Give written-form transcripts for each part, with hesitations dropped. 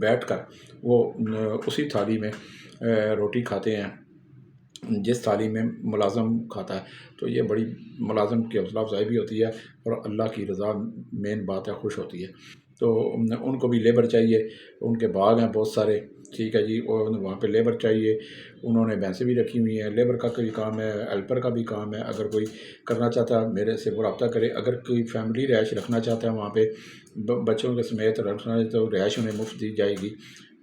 بیٹھ کر وہ اسی تھالی میں روٹی کھاتے ہیں جس تھالی میں ملازم کھاتا ہے، تو یہ بڑی ملازم کی حوصلہ افزائی بھی ہوتی ہے اور اللہ کی رضا مین بات ہے، خوش ہوتی ہے۔ تو ان کو بھی لیبر چاہیے، ان کے باغ ہیں بہت سارے، ٹھیک ہے جی، اور وہاں پہ لیبر چاہیے، انہوں نے بھینسیں بھی رکھی ہوئی ہیں، لیبر کا بھی کام ہے، ہیلپر کا بھی کام ہے۔ اگر کوئی کرنا چاہتا ہے میرے سے وہ رابطہ کرے، اگر کوئی فیملی رہائش رکھنا چاہتا ہے وہاں پہ بچوں کے سمیت رکھنا ہے تو رہائش انہیں مفت دی جائے گی،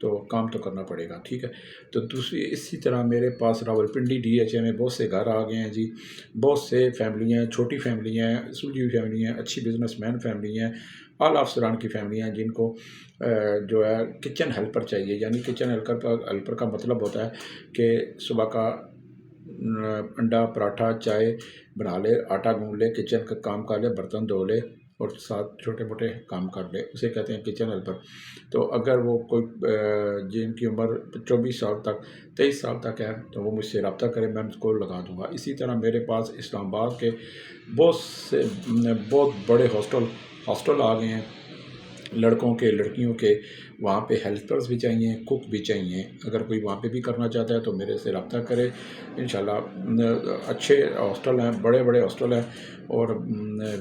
تو کام تو کرنا پڑے گا، ٹھیک ہے۔ تو دوسری اسی طرح میرے پاس راولپنڈی ڈی ایچ اے میں بہت سے گھر آ گئے ہیں جی، بہت سے فیملی ہیں، چھوٹی فیملی ہیں، سلجھی ہوئی فیملی ہیں، اچھی بزنس مین فیملی ہیں، اعلیٰ افسران کی فیملی ہیں، جن کو جو ہے کچن ہیلپر چاہیے۔ یعنی کچن ہیلپر کا مطلب ہوتا ہے کہ صبح کا انڈا پراٹھا چائے بنا لے، آٹا گوندھ لے، کچن کا کام کر لے، برتن دھو لے اور ساتھ چھوٹے موٹے کام کر لے، اسے کہتے ہیں کچن ہیلپر۔ تو اگر وہ کوئی جن کی عمر 24 سال تک 23 سال تک ہے تو وہ مجھ سے رابطہ کرے، میں اس کو لگا دوں گا۔ اسی طرح میرے پاس اسلام آباد کے بہت بڑے ہاسٹل آ گئے ہیں، لڑکوں کے لڑکیوں کے، وہاں پہ ہیلپرز بھی چاہیے، کوک بھی چاہیے۔ اگر کوئی وہاں پہ بھی کرنا چاہتا ہے تو میرے سے رابطہ کرے، انشاءاللہ۔ اچھے ہاسٹل ہیں، بڑے بڑے ہاسٹل ہیں اور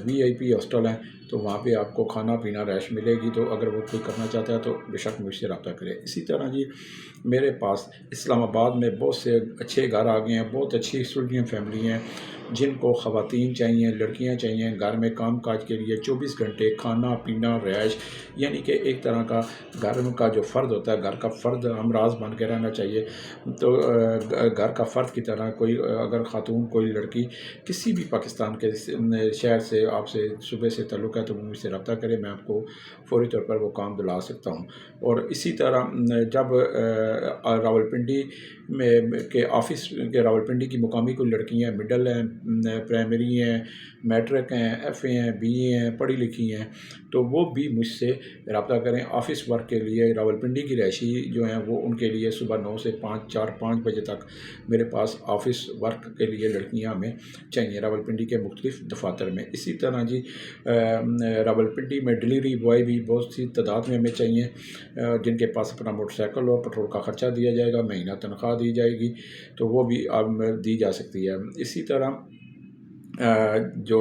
وی آئی پی ہاسٹل ہیں، تو وہاں پہ آپ کو کھانا پینا رہائش ملے گی۔ تو اگر وہ کوئی کرنا چاہتا ہے تو بے شک مجھ سے رابطہ کرے۔ اسی طرح جی میرے پاس اسلام آباد میں بہت سے اچھے گھر آ گئے ہیں، بہت اچھی سلجھیاں فیملی ہیں، جن کو خواتین چاہیے، لڑکیاں چاہیے، گھر میں کام کاج کے لیے 24 گھنٹے کھانا پینا رہائش، یعنی کہ ایک طرح کا گھر کا جو فرد ہوتا ہے، گھر کا فرد ہمراز بن کے رہنا چاہیے۔ تو گھر کا فرد کی طرح کوئی اگر خاتون کوئی لڑکی کسی بھی پاکستان کے شہر سے آپ سے صوبے سے تعلق ہے تو وہ مجھ سے رابطہ کرے، میں آپ کو فوری طور پر وہ کام دلا سکتا ہوں۔ اور اسی طرح جب راولپنڈی کے آفس کے راولپنڈی کی مقامی کوئی لڑکیاں مڈل ہیں، پرائمری ہیں، میٹرک ہیں، ایف اے ہیں، بی اے ہیں، پڑھی لکھی ہیں، تو وہ بھی مجھ سے رابطہ کریں آفس ورک کے لیے۔ راولپنڈی کی رہائشی جو ہیں وہ ان کے لیے صبح 9 سے 5 بجے تک میرے پاس آفس ورک کے لیے لڑکیاں ہمیں چاہیے راولپنڈی کے مختلف دفاتر میں۔ اسی طرح جی راولپنڈی میں ڈلیوری بوائے بھی بہت سی تعداد میں ہمیں چاہیے، جن کے پاس اپنا موٹر سائیکل ہو، پیٹرول کا خرچہ دیا جائے گا، مہینہ تنخواہ دی جائے گی، تو وہ بھی اب دی جا سکتی ہے۔ اسی طرح جو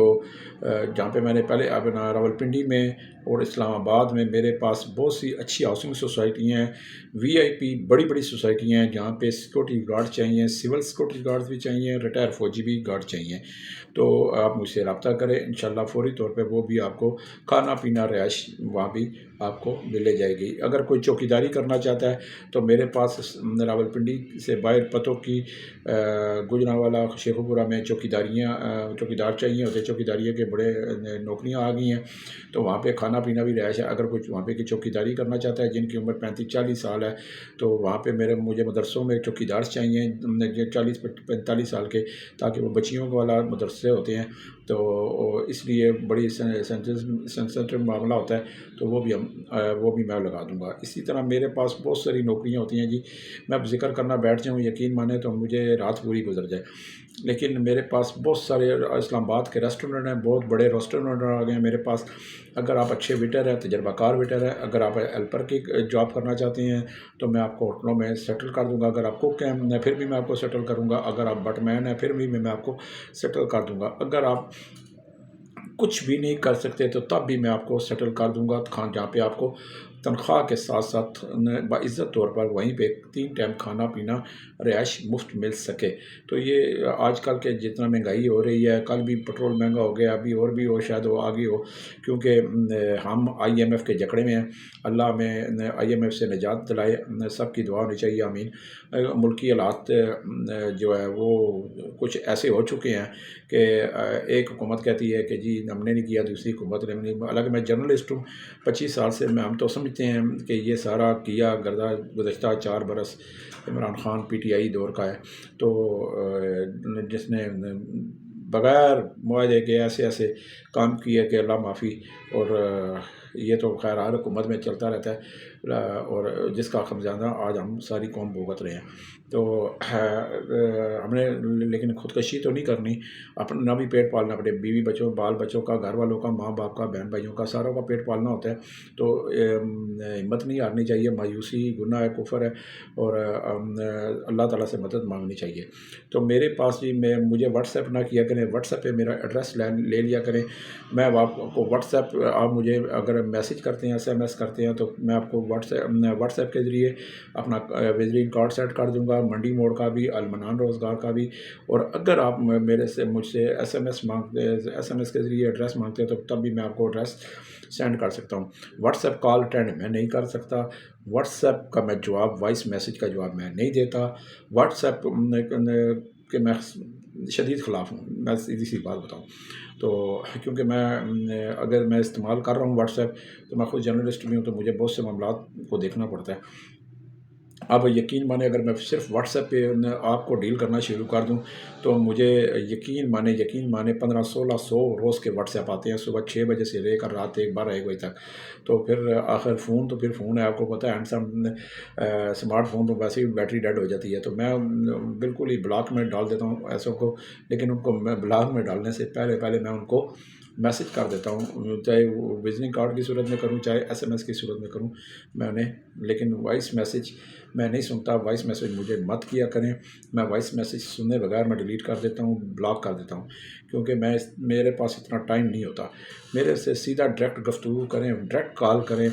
جہاں پہ میں نے پہلے اپنا راولپنڈی میں اور اسلام آباد میں میرے پاس بہت سی اچھی ہاؤسنگ سوسائٹی ہیں، وی آئی پی بڑی بڑی سوسائٹیاں ہیں، جہاں پہ سیکورٹی گارڈ چاہیے، سول سیکورٹی گارڈ بھی چاہیے، ریٹائر فوجی بھی گارڈ چاہیے۔ تو آپ مجھ سے رابطہ کریں، انشاءاللہ فوری طور پہ وہ بھی آپ کو کھانا پینا رہائش وہاں بھی آپ کو ملے جائے گی۔ اگر کوئی چوکیداری کرنا چاہتا ہے تو میرے پاس راولپنڈی سے باہر پتوں کی گجرانوالا شیخو پورہ میں چوکیدار چاہیے ہوتے، چوکیداریوں کے بڑے نوکریاں آ گئی ہیں، تو وہاں پہ کھانا پینا بھی رہائش ہے۔ اگر کوئی وہاں پہ کی چوکیداری کرنا چاہتا ہے جن کی عمر 35-40 سال ہے تو وہاں پہ مجھے مدرسوں میں چوکیدار چاہیے 40-45 سال کے، تاکہ وہ بچیوں والا مدرسے ہوتے ہیں تو اس لیے بڑی سینسٹیو معاملہ ہوتا ہے، تو وہ بھی میں لگا دوں گا۔ اسی طرح میرے پاس بہت ساری نوکریاں ہوتی ہیں جی، میں اب ذکر کرنا بیٹھ جاؤں یقین مانے تو مجھے رات پوری گزر جائے، لیکن میرے پاس بہت سارے اسلام آباد کے ریسٹورنٹ ہیں، بہت بڑے ریسٹورنٹ آ گئے ہیں میرے پاس۔ اگر آپ اچھے ویٹر ہیں، تجربہ کار ویٹر ہیں، اگر آپ ہیلپر کی جاب کرنا چاہتے ہیں تو میں آپ کو ہوٹلوں میں سیٹل کر دوں گا۔ اگر آپ کوک ہیں پھر بھی میں آپ کو سیٹل کروں گا، اگر آپ بٹ مین ہیں پھر بھی میں آپ کو سیٹل کر دوں گا، اگر آپ کچھ بھی نہیں کر سکتے تو تب بھی میں آپ کو سیٹل کر دوں گا، جہاں پہ آپ کو تنخواہ کے ساتھ ساتھ باعزت طور پر وہیں پہ 3 ٹائم کھانا پینا رہائش مفت مل سکے۔ تو یہ آج کل کے جتنا مہنگائی ہو رہی ہے، کل بھی پٹرول مہنگا ہو گیا، ابھی اور بھی ہو، شاید وہ آگے ہو، کیونکہ ہم آئی ایم ایف کے جکڑے میں ہیں۔ اللہ ہمیں آئی ایم ایف سے نجات دلائے، سب کی دعا ہونی چاہیے، آمین۔ ملکی حالات جو ہے وہ کچھ ایسے ہو چکے ہیں کہ ایک حکومت کہتی ہے کہ جی ہم نے نہیں کیا، دوسری حکومت نے نہیں۔ حالانکہ میں جرنلسٹ ہوں، 25 سال سے ہم تو سمجھتے ہیں کہ یہ سارا کیا گزشتہ 4 برس Imran Khan P T I دور کا ہے، تو جس نے بغیر معاہدے کے ایسے کام کیے کہ اللہ معافی، اور یہ تو خیر ہر حکومت میں چلتا رہتا ہے، اور جس کا خمیازہ آج ہم ساری قوم بھگت رہے ہیں۔ تو ہم نے لیکن خودکشی تو نہیں کرنی، اپنا بھی پیٹ پالنا، اپنے بیوی بچوں بال بچوں کا، گھر والوں کا، ماں باپ کا، بہن بھائیوں کا، ساروں کا پیٹ پالنا ہوتا ہے۔ تو ہمت نہیں ہارنی چاہیے، مایوسی گناہ ہے، کفر ہے، اور اللہ تعالیٰ سے مدد مانگنی چاہیے۔ تو میرے پاس جی مجھے واٹس ایپ نہ کیا کریں، واٹس ایپ پہ میرا ایڈریس لے لیا کریں۔ میں آپ کو واٹس ایپ، آپ مجھے اگر میسج کرتے ہیں، SMS کرتے ہیں، تو میں آپ کو واٹس ایپ کے ذریعے اپنا وزٹنگ کارڈ سیٹ کر دوں گا، منڈی موڑ کا بھی، المنان روزگار کا بھی۔ اور اگر آپ مجھ سے SMS مانگتے ہیں، SMS کے ذریعے ایڈریس مانگتے ہیں، تو تب بھی میں آپ کو ایڈریس سینڈ کر سکتا ہوں۔ واٹس ایپ کال اٹینڈ میں نہیں کر سکتا، واٹس ایپ کا میں جواب، وائس میسج کا جواب میں نہیں دیتا، واٹس ایپ کہ میں شدید خلاف ہوں، میں سیدھی سی بات بتاؤں تو، کیونکہ اگر میں استعمال کر رہا ہوں واٹس ایپ، تو میں خود جرنلسٹ بھی ہوں، تو مجھے بہت سے معاملات کو دیکھنا پڑتا ہے۔ اب یقین مانے اگر میں صرف واٹس ایپ پہ آپ کو ڈیل کرنا شروع کر دوں، تو مجھے یقین مانے 1500-1600 روز کے واٹس ایپ آتے ہیں، صبح 6 بجے سے لے کر رات 12-1 بجے تک۔ تو پھر آخر فون تو پھر فون ہے، آپ کو پتہ ہے اسمارٹ فون تو ویسے ہی بیٹری ڈیڈ ہو جاتی ہے، تو میں بالکل ہی بلاک میں ڈال دیتا ہوں ایسوں کو۔ لیکن ان کو میں بلاک میں ڈالنے سے پہلے میں ان کو میسج کر دیتا ہوں، چاہے وہ وزٹنگ کارڈ کی صورت میں کروں، چاہے SMS کی صورت میں کروں میں انہیں۔ لیکن وائس میسج میں نہیں سنتا، وائس میسج مجھے مت کیا کریں، میں وائس میسج سننے بغیر میں ڈیلیٹ کر دیتا ہوں، بلاک کر دیتا ہوں، کیونکہ میرے پاس اتنا ٹائم نہیں ہوتا۔ میرے سے سیدھا ڈائریکٹ گفتگو کریں، ڈائریکٹ کال کریں،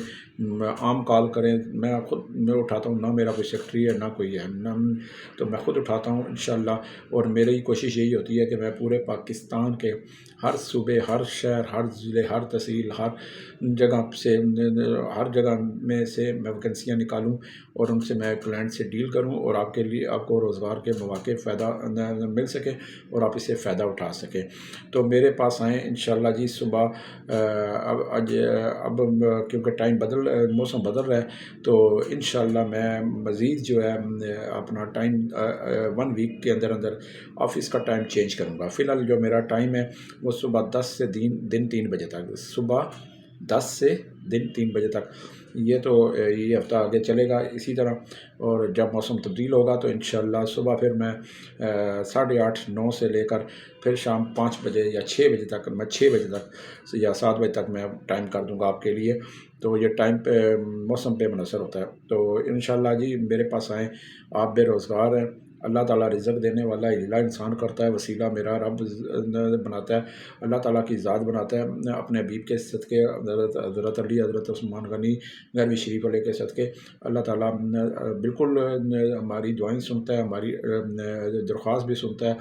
عام کال کریں، میں اٹھاتا ہوں، نہ میرا کوئی سیکرٹری ہے نہ کوئی ہے، تو میں خود اٹھاتا ہوں انشاءاللہ۔ اور میری کوشش یہی ہوتی ہے کہ میں پورے پاکستان کے ہر صوبے، ہر شہر، ہر ضلع، ہر تحصیل، ہر جگہ میں سے میں ویکنسیاں نکالوں، اور ان سے میں کلائنٹ سے ڈیل کروں، اور آپ کو روزگار کے مواقع فائدہ مل سکے، اور آپ اسے فائدہ اٹھا سکیں۔ تو میرے پاس آئیں انشاءاللہ جی صبح۔ اب کیونکہ موسم بدل رہا ہے، تو انشاءاللہ میں مزید جو ہے اپنا ٹائم 1 ویک کے اندر آفس کا ٹائم چینج کروں گا۔ فی الحال جو میرا ٹائم ہے وہ صبح 10 سے دن 3 بجے تک، صبح 10 سے دن 3 بجے تک۔ یہ تو یہ ہفتہ آگے چلے گا اسی طرح، اور جب موسم تبدیل ہوگا تو انشاءاللہ صبح پھر میں 8:30-9 سے لے کر پھر شام 5 بجے یا 6 بجے تک، میں 6 بجے تک یا 7 بجے تک میں ٹائم کر دوں گا آپ کے لیے۔ تو یہ ٹائم پہ موسم پہ منحصر ہوتا ہے۔ تو انشاءاللہ جی میرے پاس آئیں، آپ بے روزگار ہیں، اللہ تعالیٰ رزق دینے والا ہے، الہ انسان کرتا ہے، وسیلہ میرا رب بناتا ہے، اللہ تعالیٰ کی ذات بناتا ہے۔ اپنے حبیب کے صدقے، حضرت علی، حضرت عثمان غنی غیروی شریف علیہ کے صدقے، اللہ تعالیٰ بالکل ہماری دعائیں سنتا ہے، ہماری درخواست بھی سنتا ہے،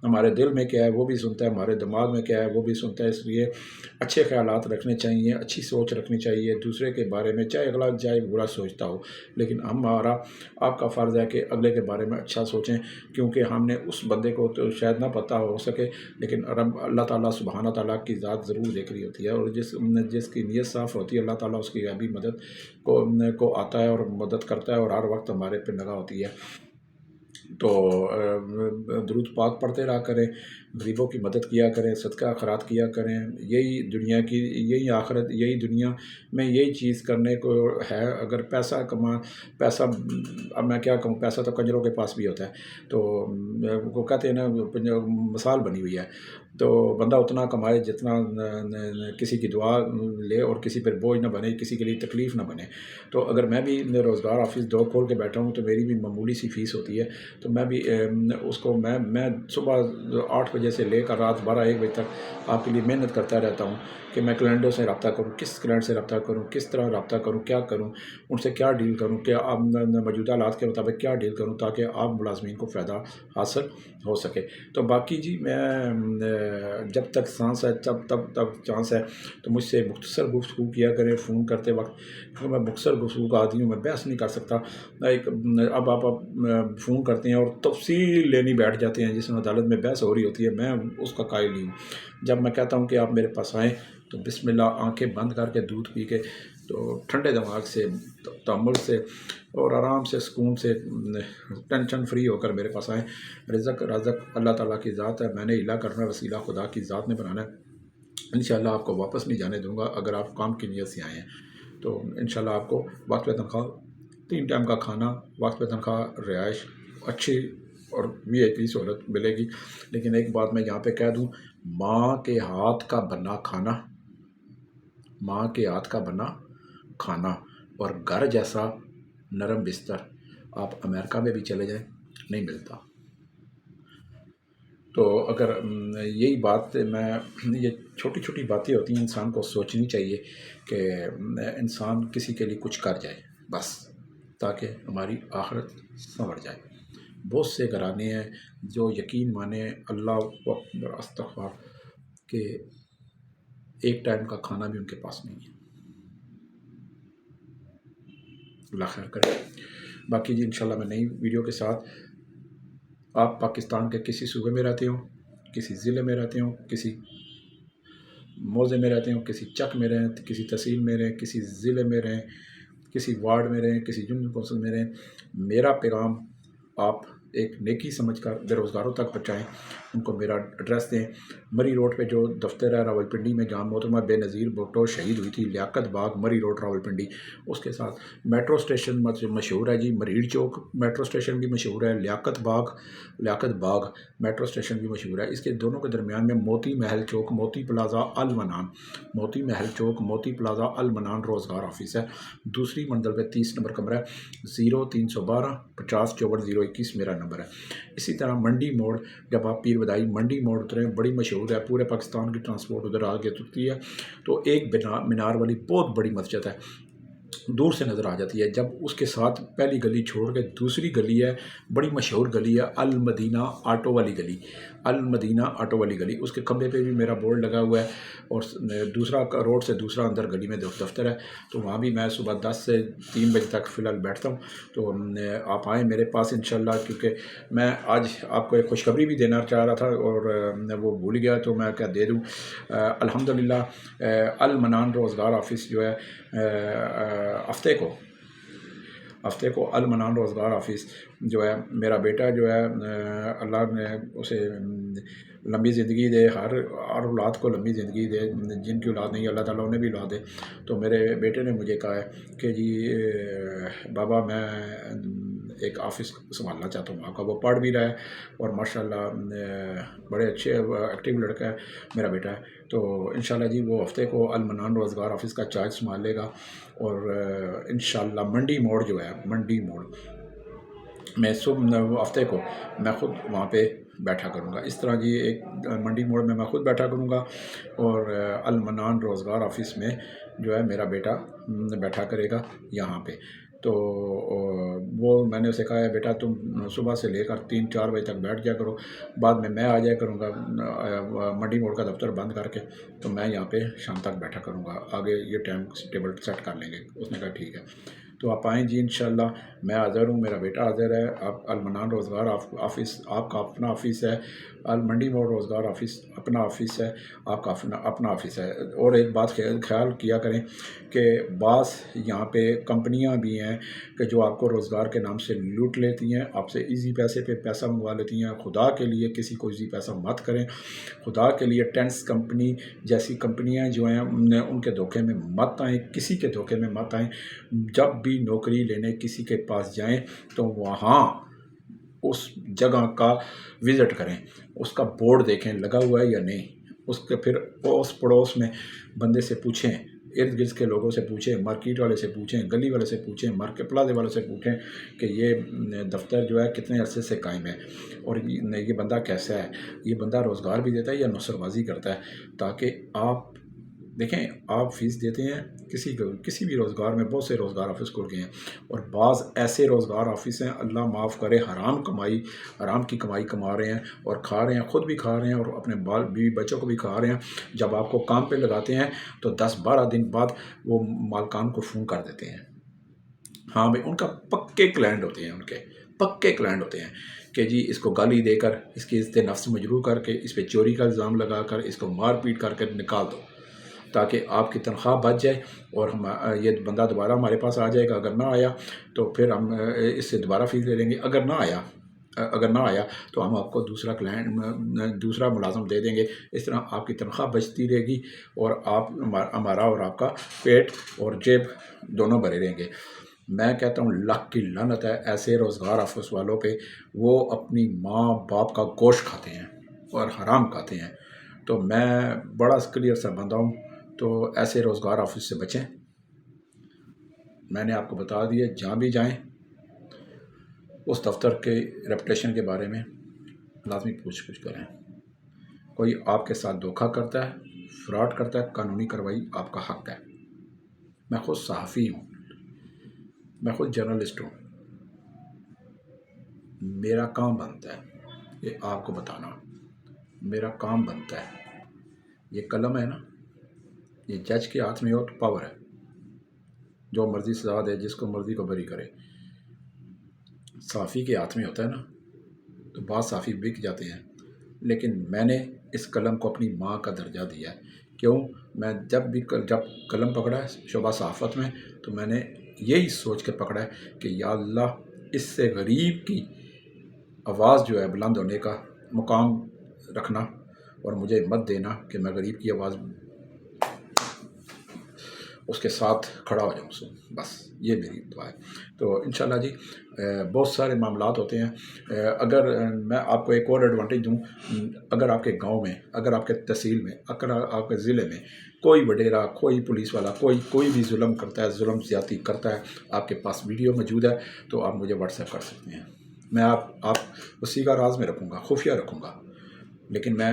ہمارے دل میں کیا ہے وہ بھی سنتا ہے، ہمارے دماغ میں کیا ہے وہ بھی سنتا ہے۔ اس لیے اچھے خیالات رکھنے چاہیے، اچھی سوچ رکھنی چاہیے دوسرے کے بارے میں، چاہے اگلا چاہے برا سوچتا ہو، لیکن آپ کا فرض ہے کہ اگلے کے بارے میں اچھا سوچیں، کیونکہ ہم نے اس بندے کو تو شاید نہ پتہ ہو سکے، لیکن اللہ تعالیٰ سبحانہ تعالیٰ کی ذات ضرور دیکھ رہی ہوتی ہے، اور جس کی نیت صاف ہوتی ہے، اللہ تعالیٰ اس کی غیبی مدد کو آتا ہے اور مدد کرتا ہے، اور ہر وقت ہمارے پہ نگاہ ہوتی ہے۔ تو درود پاک پڑھتے رہا کریں، غریبوں کی مدد کیا کریں، صدقہ خیرات کیا کریں، یہی آخرت، یہی دنیا میں یہی چیز کرنے کو ہے۔ اگر پیسہ اب میں کیا کہوں، پیسہ تو کنجروں کے پاس بھی ہوتا ہے، تو وہ کہتے ہیں نا، مثال بنی ہوئی ہے، تو بندہ اتنا کمائے جتنا کسی کی دعا لے اور کسی پر بوجھ نہ بنے، کسی کے لیے تکلیف نہ بنے۔ تو اگر میں بھی روزگار آفس 2 کھول کے بیٹھا ہوں، تو میری بھی معمولی سی فیس ہوتی ہے، تو میں بھی اس کو میں صبح 8 بجے سے لے کر رات 12-1 بجے تک آپ کے لیے محنت کرتا رہتا ہوں کہ میں کلائنٹوں سے رابطہ کروں، کس کلائنٹ سے رابطہ کروں، کس طرح رابطہ کروں، کیا کروں، ان سے کیا ڈیل کروں، کیا آپ موجودہ حالات کے مطابق کیا ڈیل کروں، تاکہ آپ ملازمین کو فائدہ حاصل ہو سکے۔ تو باقی جی میں جب تک سانس ہے تب چانس ہے، تو مجھ سے مختصر گفتگو کیا کریں فون کرتے وقت، کیونکہ میں مختصر گفتگو کا عادی ہوں، میں بحث نہیں کر سکتا۔ اب آپ فون کرتے ہیں اور تفصیل لینی بیٹھ جاتے ہیں، جس میں عدالت میں بحث ہو رہی ہوتی ہے، میں اس کا قائل نہیں ہوں۔ جب میں کہتا ہوں کہ آپ میرے پاس آئیں، تو بسم اللہ آنکھیں بند کر کے دودھ پی کے، تو ٹھنڈے دماغ سے، تأمل سے، اور آرام سے، سکون سے، ٹینشن فری ہو کر میرے پاس آئیں۔ رزق اللہ تعالیٰ کی ذات ہے، میں نے ہلا کرنا، وسیلہ خدا کی ذات نے بنانا ہے۔ انشاءاللہ آپ کو واپس نہیں جانے دوں گا اگر آپ کام کی نیت سے آئے ہیں تو انشاءاللہ آپ کو وقت پہ تنخواہ، 3 ٹائم کا کھانا، وقت پہ تنخواہ، رہائش، اچھی اور وی آئی پی سہولت ملے گی۔ لیکن ایک بات میں یہاں پہ کہہ دوں، ماں کے ہاتھ کا بنا کھانا، ماں کے ہاتھ کا بنا کھانا اور گھر جیسا نرم بستر آپ امریکہ میں بھی چلے جائیں نہیں ملتا۔ تو اگر یہی بات میں، یہ چھوٹی چھوٹی باتیں ہوتی ہیں، انسان کو سوچنی چاہیے کہ انسان کسی کے لیے کچھ کر جائے بس، تاکہ ہماری آخرت سنور جائے۔ بہت سے گھرانے ہیں جو یقین مانے اللہ اکبر استغفار کہ ایک ٹائم کا کھانا بھی ان کے پاس نہیں ہے۔ اللہ خیر کرے۔ باقی جی انشاءاللہ میں نئی ویڈیو کے ساتھ، آپ پاکستان کے کسی صوبے میں رہتے ہوں، کسی ضلع میں رہتے ہوں، کسی موضع میں رہتے ہوں، کسی چک میں رہیں، کسی تحصیل میں رہیں، کسی ضلع میں رہیں، کسی وارڈ میں رہیں، کسی یونین کونسل میں رہیں، میرا پیغام آپ ایک نیکی سمجھ کر بے روزگاروں تک پہنچائیں۔ ان کو میرا ایڈریس دیں، مری روڈ پہ جو دفتر ہے راولپنڈی میں، جہاں محترمہ بے نظیر بھٹو شہید ہوئی تھی، لیاقت باغ مری روڈ راولپنڈی، اس کے ساتھ میٹرو اسٹیشن مشہور ہے جی، مریڑ چوک میٹرو اسٹیشن بھی مشہور ہے، لیاقت باغ میٹرو اسٹیشن بھی مشہور ہے۔ اس کے دونوں کے درمیان میں موتی محل چوک، موتی پلازا المنان، موتی محل چوک، موتی پلازا المنان روزگار آفس ہے۔ دوسری منزل پہ 30 نمبر کمرہ ہے، 0312 50 54 021 میرا نمبر ہے۔ اسی طرح منڈی موڑ، جب آپ پیر بدائی منڈی موڑ اتریں، بڑی مشہور ہے، پورے پاکستان کی ٹرانسپورٹ ادھر آگے اترتی ہے، تو ایک مینار والی بہت بڑی مسجد ہے، دور سے نظر آ جاتی ہے۔ جب اس کے ساتھ پہلی گلی چھوڑ کے دوسری گلی ہے، بڑی مشہور گلی ہے، المدینہ آٹو والی گلی، المدینہ آٹو والی گلی، اس کے کھمبے پہ بھی میرا بورڈ لگا ہوا ہے، اور دوسرا روڈ سے دوسرا اندر گلی میں دفتر ہے، تو وہاں بھی میں صبح 10 سے 3 بجے تک فی الحال بیٹھتا ہوں۔ تو آپ آئیں میرے پاس انشاءاللہ، کیونکہ میں آج آپ کو ایک خوشخبری بھی دینا چاہ رہا تھا اور وہ بھول گیا، تو میں کیا دے دوں۔ الحمدللہ المنان روزگار آفس جو ہے، ہفتے کو المنان روزگار آفس جو ہے، میرا بیٹا جو ہے، اللہ نے اسے لمبی زندگی دے، ہر اولاد کو لمبی زندگی دے، جن کی اولاد نہیں اللہ تعالیٰ انہیں بھی اولاد دے۔ تو میرے بیٹے نے مجھے کہا ہے کہ جی بابا میں ایک آفس سنبھالنا چاہتا ہوں آپ کا، وہ پڑھ بھی رہا ہے اور ماشاءاللہ بڑے اچھے ایکٹیو لڑکا ہے میرا بیٹا ہے۔ تو انشاءاللہ جی وہ ہفتے کو المنان روزگار آفس کا چارج سنبھال لے گا، اور انشاءاللہ منڈی موڑ جو ہے، منڈی موڑ میں صبح ہفتے کو میں خود وہاں پہ بیٹھا کروں گا۔ اس طرح جی ایک منڈی موڑ میں خود بیٹھا کروں گا، اور المنان روزگار آفس میں جو ہے میرا بیٹا بیٹھا کرے گا یہاں پہ۔ تو وہ میں نے اسے کہا ہے بیٹا تم صبح سے لے کر 3-4 بجے تک بیٹھ جایا کرو، بعد میں آ جایا کروں گا منڈی موڑ کا دفتر بند کر کے، تو میں یہاں پہ شام تک بیٹھا کروں گا، آگے یہ ٹائم ٹیبل سیٹ کر لیں گے۔ اس نے کہا ٹھیک ہے۔ تو آپ آئیں جی انشاءاللہ، میں حاضر ہوں، میرا بیٹا حاضر ہے۔ آپ المنان روزگار آفس آپ کا اپنا آفس ہے، المنڈی موڑ روزگار آفس اپنا آفس ہے، آپ کا اپنا آفس ہے۔ اور ایک بات خیال کیا کریں کہ بعض یہاں پہ کمپنیاں بھی ہیں کہ جو آپ کو روزگار کے نام سے لوٹ لیتی ہیں، آپ سے ایزی پیسے پہ پیسہ منگوا لیتی ہیں۔ خدا کے لیے کسی کو ایزی پیسہ مت کریں، خدا کے لیے ٹینس کمپنی جیسی کمپنیاں جو ہیں ان کے دھوکے میں مت آئیں، کسی کے دھوکے میں مت آئیں۔ جب بھی نوکری لینے کسی کے پاس جائیں تو وہاں اس جگہ کا وزٹ کریں، اس کا بورڈ دیکھیں لگا ہوا ہے یا نہیں، اس کے پھر اس پڑوس میں بندے سے پوچھیں، ارد گرد کے لوگوں سے پوچھیں، مارکیٹ والے سے پوچھیں، گلی والے سے پوچھیں، مارکیٹ پلازے والے سے پوچھیں کہ یہ دفتر جو ہے کتنے عرصے سے قائم ہے، اور یہ بندہ کیسا ہے، یہ بندہ روزگار بھی دیتا ہے یا نوسر بازی کرتا ہے، تاکہ آپ دیکھیں آپ فیس دیتے ہیں کسی بھی روزگار میں، بہت سے روزگار آفس کھل گئے ہیں، اور بعض ایسے روزگار آفس ہیں اللہ معاف کرے حرام کی کمائی کما رہے ہیں اور کھا رہے ہیں، خود بھی کھا رہے ہیں اور اپنے بیوی بچوں کو بھی کھا رہے ہیں۔ جب آپ کو کام پہ لگاتے ہیں تو 10-12 دن بعد وہ مالکان کو فون کر دیتے ہیں، ہاں بھائی ان کا پکے کلائنٹ ہوتے ہیں کہ جی اس کو گالی دے کر، اس کی عزت نفس مجروح کر کے، اس پہ چوری کا الزام لگا کر، اس کو مار پیٹ کر کے نکال دو، تاکہ آپ کی تنخواہ بچ جائے اور یہ بندہ دوبارہ ہمارے پاس آ جائے گا۔ اگر نہ آیا تو پھر ہم اس سے دوبارہ فیس لے لیں گے، اگر نہ آیا اگر نہ آیا تو ہم آپ کو دوسرا ملازم دے دیں گے. اس طرح آپ کی تنخواہ بچتی رہے گی اور ہمارا اور آپ کا پیٹ اور جیب دونوں بھرے رہیں گے. میں کہتا ہوں لاکھ کی لعنت ہے ایسے روزگار آفس والوں پہ. وہ اپنی ماں باپ کا گوشت کھاتے ہیں اور حرام کھاتے ہیں. تو میں بڑا کلیئر سا بندہ ہوں، تو ایسے روزگار آفس سے بچیں. میں نے آپ کو بتا دیا، جہاں بھی جائیں اس دفتر کے ریپوٹیشن کے بارے میں لازمی پوچھ گچھ کریں. کوئی آپ کے ساتھ دھوکہ کرتا ہے، فراڈ کرتا ہے، قانونی کارروائی آپ کا حق ہے. میں خود صحافی ہوں، میں خود جرنلسٹ ہوں. میرا کام بنتا ہے یہ آپ کو بتانا، میرا کام بنتا ہے. یہ قلم ہے نا، یہ جج کے ہاتھ میں ہو تو پاور ہے، جو مرضی سزا دے، جس کو مرضی کو بری کرے. صحافی کے ہاتھ میں ہوتا ہے نا تو بعض صحافی بک جاتے ہیں. لیکن میں نے اس قلم کو اپنی ماں کا درجہ دیا ہے. کیوں؟ میں جب قلم پکڑا ہے شعبہ صحافت میں، تو میں نے یہی سوچ کے پکڑا ہے کہ یا اللہ اس سے غریب کی آواز جو ہے بلند ہونے کا مقام رکھنا، اور مجھے مت دینا کہ میں غریب کی آواز اس کے ساتھ کھڑا ہو جاؤں. بس یہ میری دعا ہے. تو انشاءاللہ جی بہت سارے معاملات ہوتے ہیں. اگر میں آپ کو ایک اور ایڈوانٹیج دوں، اگر آپ کے گاؤں میں، اگر آپ کے تحصیل میں، اگر آپ کے ضلع میں کوئی وڈیرا، کوئی پولیس والا، کوئی بھی ظلم کرتا ہے، ظلم زیادتی کرتا ہے، آپ کے پاس ویڈیو موجود ہے تو آپ مجھے واٹس ایپ کر سکتے ہیں. میں آپ اسی کا راز میں رکھوں گا، خفیہ رکھوں گا، لیکن میں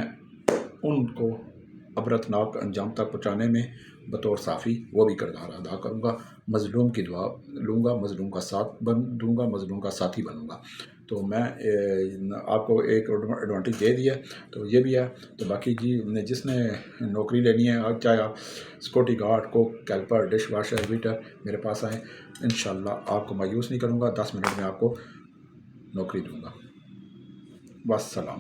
ان کو عبرتناک انجام تک پہنچانے میں بطور صحافی وہ بھی کردار ادا کروں گا. مظلوم کی دعا لوں گا، مظلوم کا ساتھ دوں گا، مظلوم کا ساتھی بنوں گا. تو میں آپ کو ایک ایڈوانٹیج دے دیا، تو یہ بھی ہے. تو باقی جس نے نوکری لینی ہے، چاہے آپ سیکورٹی گارڈ، کوک، کیلپر، ڈش واشر، ویٹر، میرے پاس آئیں. انشاءاللہ آپ کو مایوس نہیں کروں گا. 10 منٹ میں آپ کو نوکری دوں گا. والسلام.